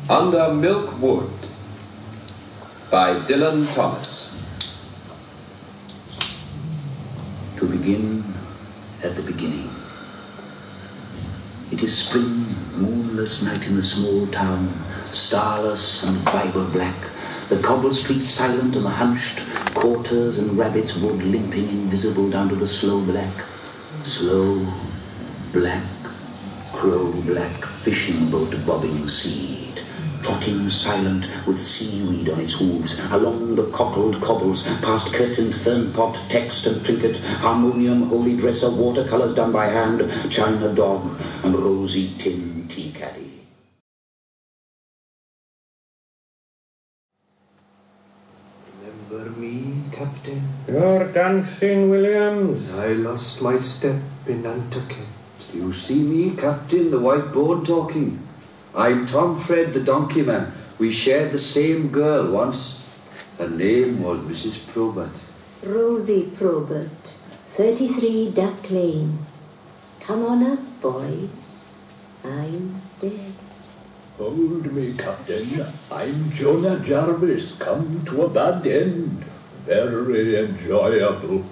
Under Milk Wood by Dylan Thomas. To begin at the beginning. It is spring, moonless night in the small town, starless and Bible black, the cobble streets silent and the hunched quarters and rabbits wood limping invisible down to the slow black, crow black fishing boat bobbing seed, trotting silent with seaweed on its hooves, along the cockled cobbles, past curtained fern pot, text and trinket, harmonium, holy dresser, watercolours done by hand, china dog, and rosy tin tea caddy. Remember me, Captain? You're dancing, Williams. I lost my step in Nantucket. You see me, Captain, the white board talking. I'm Tom Fred, the donkey man. We shared the same girl once. Her name was Mrs. Probert. Rosie Probert, 33 Duck Lane. Come on up, boys. I'm dead. Hold me, Captain. I'm Jonah Jarvis, come to a bad end. Very enjoyable.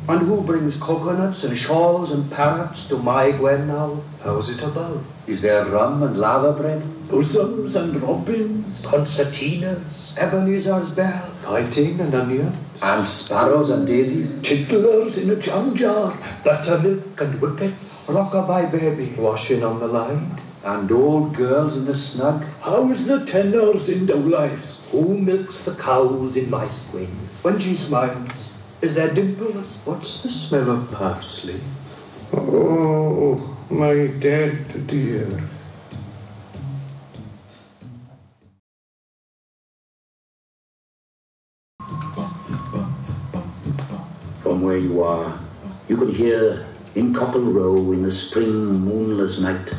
And who brings coconuts and shawls and parrots to my Gwen now? How's it about? Is there rum and lava bread? Bosoms and robins. Concertinas. Ebenezer's bell. Fighting and onions. And sparrows and daisies. Chittlers in a jam jar. Buttermilk and whippets. Rockabye baby. Washing on the line. And old girls in the snug. How's the tenors in Dowlife? Who milks the cows in my spring? When she smiles, is there dimples? What's the smell of parsley? Oh, my dead dear. From where you are, you could hear in Cockle Row in the spring moonless night,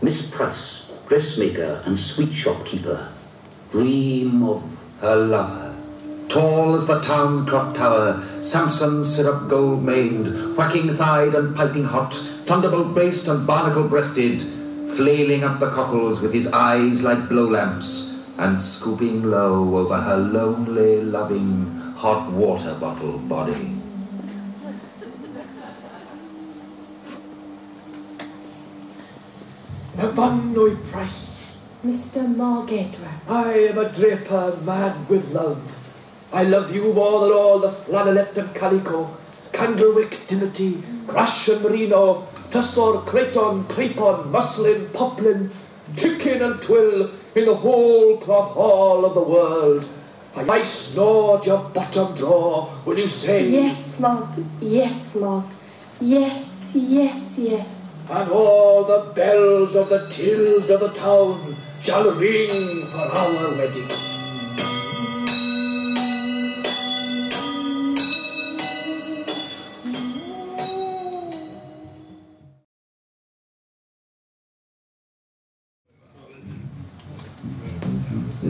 Miss Price, dressmaker and sweet shopkeeper, dream of Her lover. Tall as the town clock tower, Samson syrup gold-maned, whacking-thighed and piping hot, thunderbolt-braced and barnacle-breasted, flailing up the cockles with his eyes like blow-lamps, and scooping low over her lonely, loving, hot water bottle body. Evannoy Price. Mr. Margedra. I am a draper mad with love. I love you more than all the flannelette and calico, candlewick, dimity, crash and merino, tussor, creton, crepon, muslin, poplin, chicken and twill in the whole cloth hall of the world. I snored your bottom drawer. Will you say? Yes, Mark. Yes, Mark. Yes, yes, yes. And all the bells of the tills of the town shall ring for our wedding.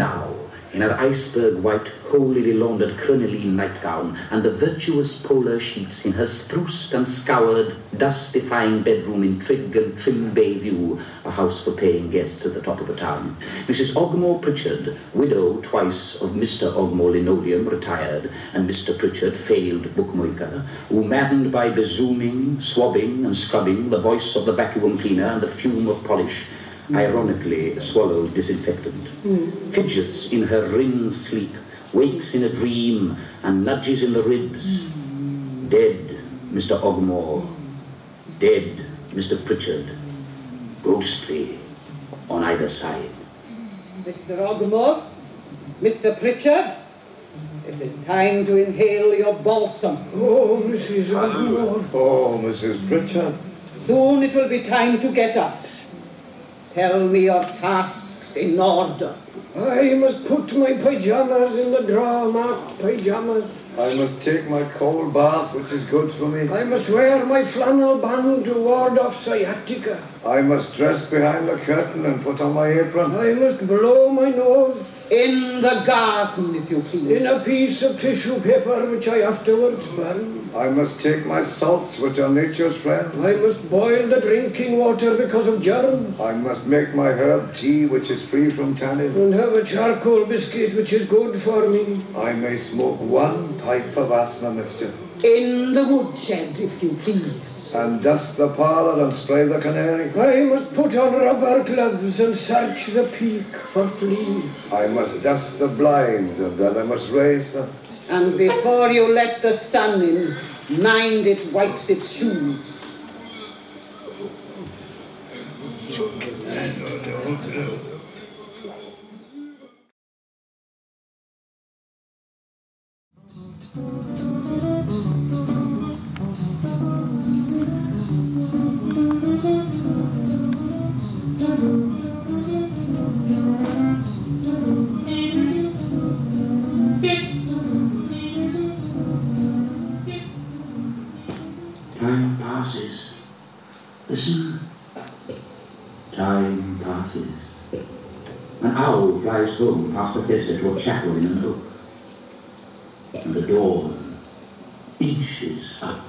now, in her iceberg white, holily laundered crinoline nightgown, and the virtuous polar sheets in her spruced and scoured, dust-defying bedroom in trig and trim bay view, a house for paying guests at the top of the town. Mrs. Ogmore Pritchard, widow twice of Mr. Ogmore Linoleum, retired, and Mr. Pritchard, failed bookmaker, who, maddened by bezooming, swabbing, and scrubbing, the voice of the vacuum cleaner and the fume of polish, ironically swallowed disinfectant, fidgets in her ring sleep, wakes in a dream, and nudges in the ribs. Dead Mr. Ogmore, dead Mr. Pritchard, ghostly on either side. Mr. Ogmore, Mr. Pritchard, it is time to inhale your balsam. Oh, Mrs. Ogmore. Oh, Mrs. Pritchard. Soon it will be time to get up. Tell me your tasks in order. I must put my pyjamas in the drawer marked pyjamas. I must take my cold bath, which is good for me. I must wear my flannel band to ward off sciatica. I must dress behind the curtain and put on my apron. I must blow my nose. In the garden, if you please. In a piece of tissue paper which I afterwards burn. I must take my salts, which are nature's friend. I must boil the drinking water because of germs. I must make my herb tea, which is free from tannin. And have a charcoal biscuit which is good for me. I may smoke one pipe of asthma mixture. In the woodshed, if you please. And dust the parlour and spray the canary. I must put on rubber gloves and search the peak for fleas. I must dust the blinds and then I must raise them. And before you let the sun in, mind it wipes its shoes. Time passes. Listen. Time passes. An owl flies home past Bethesda to a chapel in an oak. And the dawn inches up.